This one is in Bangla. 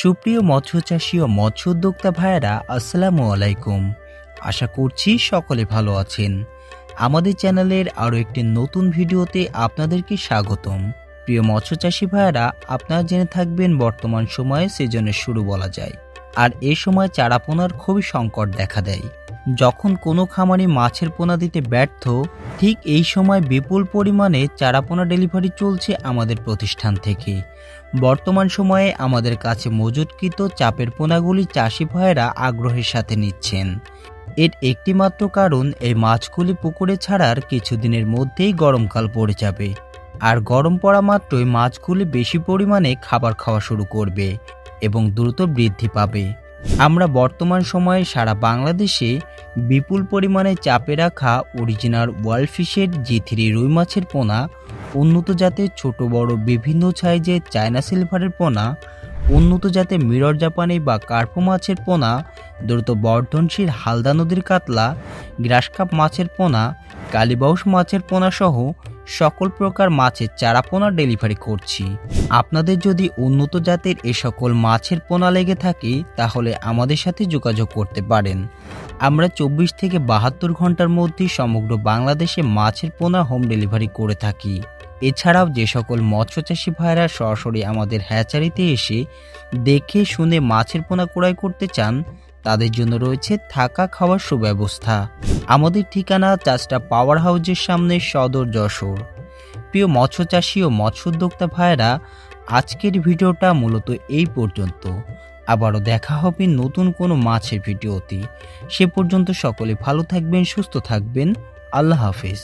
সুপ্রিয় মৎস্যচাষী ও মৎস্য উদ্যোক্তা ভাইয়েরা, আসসালামু আলাইকুম। আশা করছি সকলে ভালো আছেন। আমাদের চ্যানেলের আরও একটি নতুন ভিডিওতে আপনাদেরকে স্বাগতম। প্রিয় মৎস্যচাষী ভাইয়েরা, আপনারা জেনে থাকবেন বর্তমান সময়ে সিজনের শুরু বলা যায়, আর এই সময় চারা পোনার খুবই সংকট দেখা দেয়। যখন কোনো খামারি মাছের পোনা দিতে ব্যর্থ, ঠিক এই সময় বিপুল পরিমাণে চারা পোনা ডেলিভারি চলছে আমাদের প্রতিষ্ঠান থেকে। বর্তমান সময়ে আমাদের কাছে মজুতকৃত চাপের পোনাগুলি চাষি ভাইয়েরা আগ্রহের সাথে নিচ্ছেন। এর একটি মাত্র কারণ, এই মাছগুলি পুকুরে ছাড়ার কিছুদিনের মধ্যেই গরমকাল পড়ে যাবে, আর গরম পড়া মাত্রই মাছগুলি বেশি পরিমাণে খাবার খাওয়া শুরু করবে এবং দ্রুত বৃদ্ধি পাবে। আমরা বর্তমান সময়ে সারা বাংলাদেশে বিপুল পরিমাণে চাপে রাখা অরিজিনাল ওয়ার্ল্ডফিশের G3 রুই মাছের পোনা, উন্নত জাতের ছোট বড় বিভিন্ন সাইজের চায়না সিলভারের পোনা, উন্নত জাতের মিরর জাপানি বা কার্পো মাছের পোনা, দ্রুত বর্ধনশীল হালদা নদীর কাতলা, গ্রাসকাপ মাছের পোনা, কালীবাউস মাছের পোনা সহ সকল প্রকার মাছের চারা পোনা ডেলিভারি করছি। আপনাদের যদি উন্নত জাতের এ সকল মাছের পোনা লেগে থাকে, তাহলে আমাদের সাথে যোগাযোগ করতে পারেন। আমরা 24 থেকে 72 ঘন্টার মধ্যে সমগ্র বাংলাদেশে মাছের পোনা হোম ডেলিভারি করে থাকি। এছাড়াও যে সকল মৎস্যচাষী ভাইরা সরাসরি আমাদের হ্যাচারিতে এসে দেখে শুনে মাছের পোনা ক্রয় করতে চান, তাদের জন্য রয়েছে থাকা খাওয়ার সুব্যবস্থা। আমাদের ঠিকানা চাষটা পাওয়ার হাউসের সামনে, সদর, যশোর। প্রিয় মৎস্যচাষী ও মৎস্য উদ্যোক্তা ভাইরা, আজকের ভিডিওটা মূলত এই পর্যন্ত। আবারও দেখা হবে নতুন কোনো মাছের ভিডিওতে। সে পর্যন্ত সকলে ভালো থাকবেন, সুস্থ থাকবেন। আল্লাহ হাফেজ।